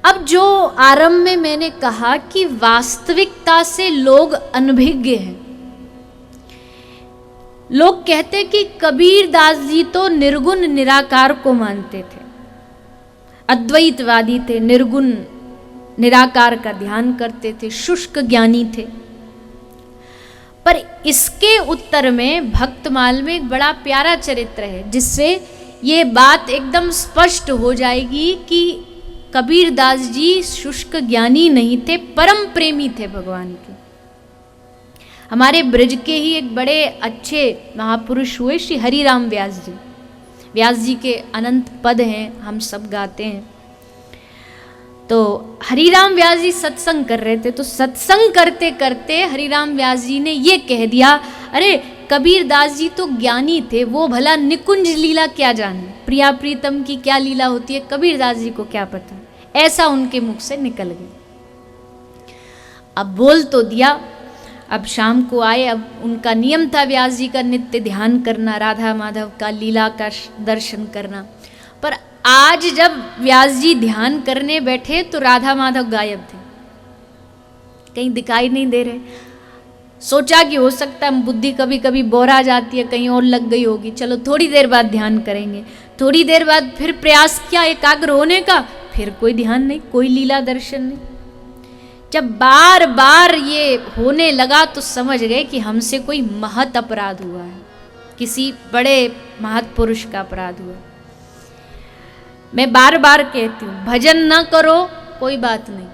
अब जो आरंभ में मैंने कहा कि वास्तविकता से लोग अनभिज्ञ हैं। लोग कहते कि कबीर दास जी तो निर्गुण निराकार को मानते थे, अद्वैतवादी थे, निर्गुण निराकार का ध्यान करते थे, शुष्क ज्ञानी थे। पर इसके उत्तर में भक्तमाल में एक बड़ा प्यारा चरित्र है, जिससे ये बात एकदम स्पष्ट हो जाएगी कि कबीर दास जी शुष्क ज्ञानी नहीं थे, परम प्रेमी थे भगवान के। हमारे ब्रज के ही एक बड़े अच्छे महापुरुष हुए श्री हरिराम व्यास जी। व्यास जी के अनंत पद हैं, हम सब गाते हैं। तो हरिराम व्यास जी सत्संग कर रहे थे, तो सत्संग करते करते हरिराम व्यास जी ने ये कह दिया, अरे कबीर दास जी तो ज्ञानी थे, वो भला निकुंज लीला क्या जाने, प्रिया प्रीतम की क्या लीला होती है कबीर दास जी को क्या पता। ऐसा उनके मुख से निकल गया। अब बोल तो दिया। अब शाम को आए, अब उनका नियम था व्यास जी का नित्य ध्यान करना, राधा माधव का लीला का दर्शन करना। पर आज जब व्यास जी ध्यान करने बैठे तो राधा माधव गायब थे, कहीं दिखाई नहीं दे रहे। सोचा कि हो सकता है बुद्धि कभी कभी बोरा जाती है, कहीं और लग गई होगी, चलो थोड़ी देर बाद ध्यान करेंगे। थोड़ी देर बाद फिर प्रयास किया एकाग्र होने का, फिर कोई ध्यान नहीं, कोई लीला दर्शन नहीं। जब बार बार ये होने लगा तो समझ गए कि हमसे कोई महत अपराध हुआ है, किसी बड़े महत पुरुष का अपराध हुआ। मैं बार बार कहती हूँ, भजन ना करो कोई बात नहीं,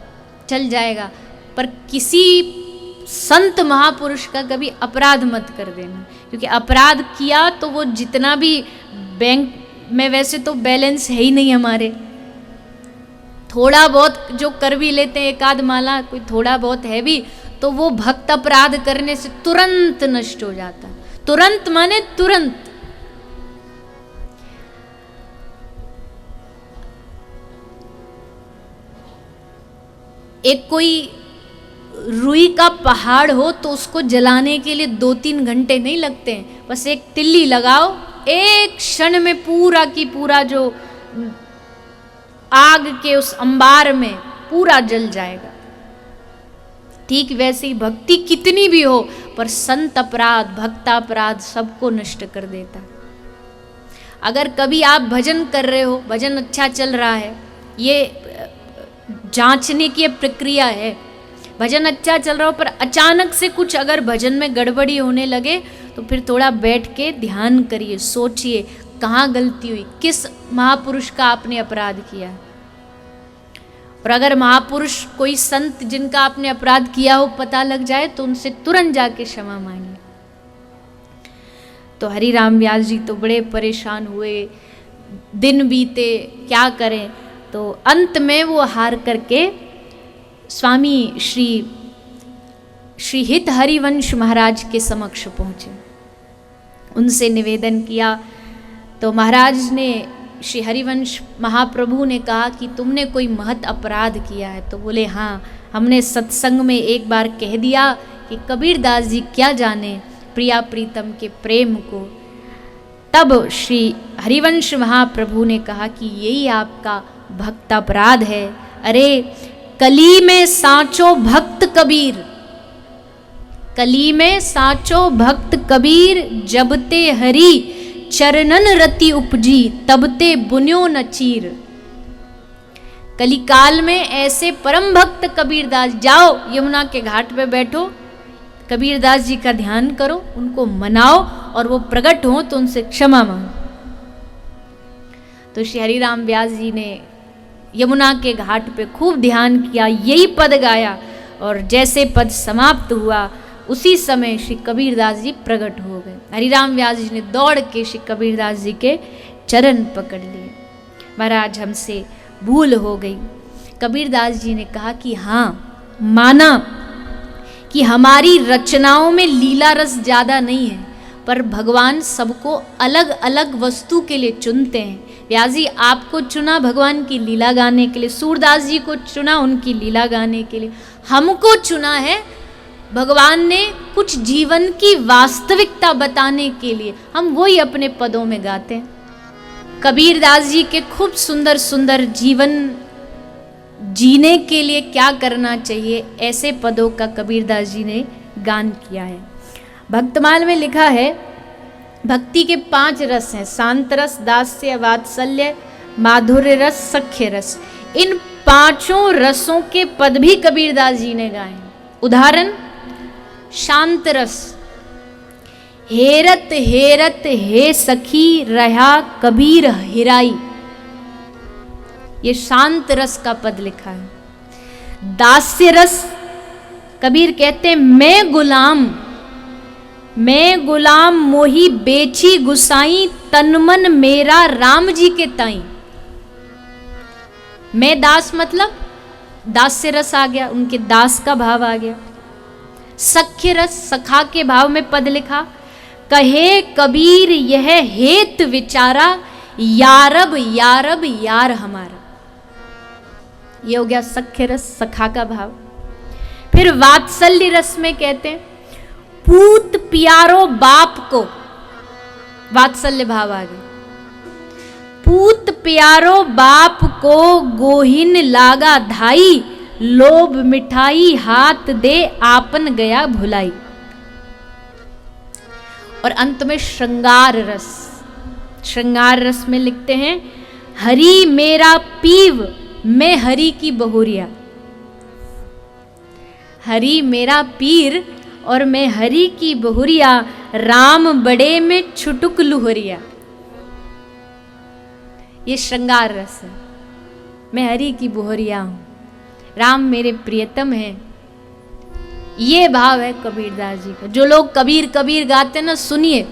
चल जाएगा, पर किसी संत महापुरुष का कभी अपराध मत कर देना, क्योंकि अपराध किया तो वो जितना भी बैंक में, वैसे तो बैलेंस है ही नहीं हमारे, थोड़ा बहुत जो कर भी लेते हैं एक आध माला, कोई थोड़ा बहुत है भी, तो वो भक्त अपराध करने से तुरंत नष्ट हो जाता। तुरंत माने तुरंत। एक कोई रुई का पहाड़ हो तो उसको जलाने के लिए 2-3 घंटे नहीं लगते हैं, बस एक तिल्ली लगाओ, एक क्षण में पूरा की पूरा जो आग के उस अंबार में पूरा जल जाएगा। ठीक वैसे ही भक्ति कितनी भी हो, पर संत अपराध, भक्तापराध सबको नष्ट कर देता। अगर कभी आप भजन कर रहे हो, भजन अच्छा चल रहा है, ये जांचने की प्रक्रिया है, भजन अच्छा चल रहा हो, पर अचानक से कुछ अगर भजन में गड़बड़ी होने लगे तो फिर थोड़ा बैठ के ध्यान करिए, सोचिए कहाँ गलती हुई, किस महापुरुष का आपने अपराध किया। और अगर महापुरुष कोई संत जिनका आपने अपराध किया हो पता लग जाए तो उनसे तुरंत जाके क्षमा मांगिए। तो हरिराम व्यास जी तो बड़े परेशान हुए, दिन बीते, क्या करें। तो अंत में वो हार करके स्वामी श्री हित हरिवंश महाराज के समक्ष पहुँचे, उनसे निवेदन किया। तो महाराज ने, श्री हरिवंश महाप्रभु ने कहा कि तुमने कोई महत अपराध किया है। तो बोले हाँ, हमने सत्संग में एक बार कह दिया कि कबीर दास जी क्या जाने प्रिया प्रीतम के प्रेम को। तब श्री हरिवंश महाप्रभु ने कहा कि यही आपका भक्त अपराध है। अरे कली में साचो भक्त कबीर, कली में साचो भक्त कबीर, जबते हरि चरणन रति उपजी, तबते बुन्यो न चीर। कलिकाल में ऐसे परम भक्त कबीरदास, जाओ यमुना के घाट पे बैठो, कबीरदास जी का ध्यान करो, उनको मनाओ, और वो प्रकट हो तो उनसे क्षमा मांगो। तो श्री हरिराम व्यास जी ने यमुना के घाट पे खूब ध्यान किया, यही पद गाया, और जैसे पद समाप्त हुआ उसी समय श्री कबीरदास जी प्रकट हो गए। हरिराम व्यास जी ने दौड़ के श्री कबीरदास जी के चरण पकड़ लिए। महाराज हमसे भूल हो गई। कबीरदास जी ने कहा कि हाँ, माना कि हमारी रचनाओं में लीला रस ज़्यादा नहीं है, पर भगवान सबको अलग अलग वस्तु के लिए चुनते हैं। व्यास जी आपको चुना भगवान की लीला गाने के लिए, सूरदास जी को चुना उनकी लीला गाने के लिए, हमको चुना है भगवान ने कुछ जीवन की वास्तविकता बताने के लिए। हम वही अपने पदों में गाते हैं। कबीरदास जी के खूब सुंदर सुंदर जीवन जीने के लिए क्या करना चाहिए, ऐसे पदों का कबीरदास जी ने गान किया है। भक्तमाल में लिखा है भक्ति के 5 रस हैं, शांत रस, दास्य, वात्सल्य, माधुर्य रस, सख्य रस। इन 5 रसों के पद भी कबीरदास जी ने गाए हैं। उदाहरण, शांत रस, हेरत हेरत हे सखी रहा कबीर हिराई, ये शांत रस का पद लिखा है। दास्य रस, कबीर कहते हैं मैं गुलाम मोही बेची गुसाई, तन मन मेरा राम जी के ताई। मैं दास मतलब दास्य रस आ गया, उनके दास का भाव आ गया। सख्य रस, सखा के भाव में पद लिखा, कहे कबीर यह हेत विचारा, यारब यारब यार हमारा, ये हो गया सख्य रस, सखा का भाव। फिर वात्सल्य रस में कहते हैं पूत प्यारो बाप को, वात्सल्य भाव आ गया। पूत प्यारो बाप को गोहिन लागा धाई, लोभ मिठाई हाथ दे आपन गया भुलाई। और अंत में श्रृंगार रस, श्रृंगार रस में लिखते हैं हरि मेरा पीव मैं हरि की बहुरिया, हरि मेरा पीर और मैं हरि की बहुरिया, राम बड़े में छुटुक लुहरिया। ये श्रृंगार रस है, मैं हरि की बहुरिया हूं, राम मेरे प्रियतम हैं। ये भाव है कबीरदास जी का। जो लोग कबीर कबीर गाते हैं ना, सुनिए,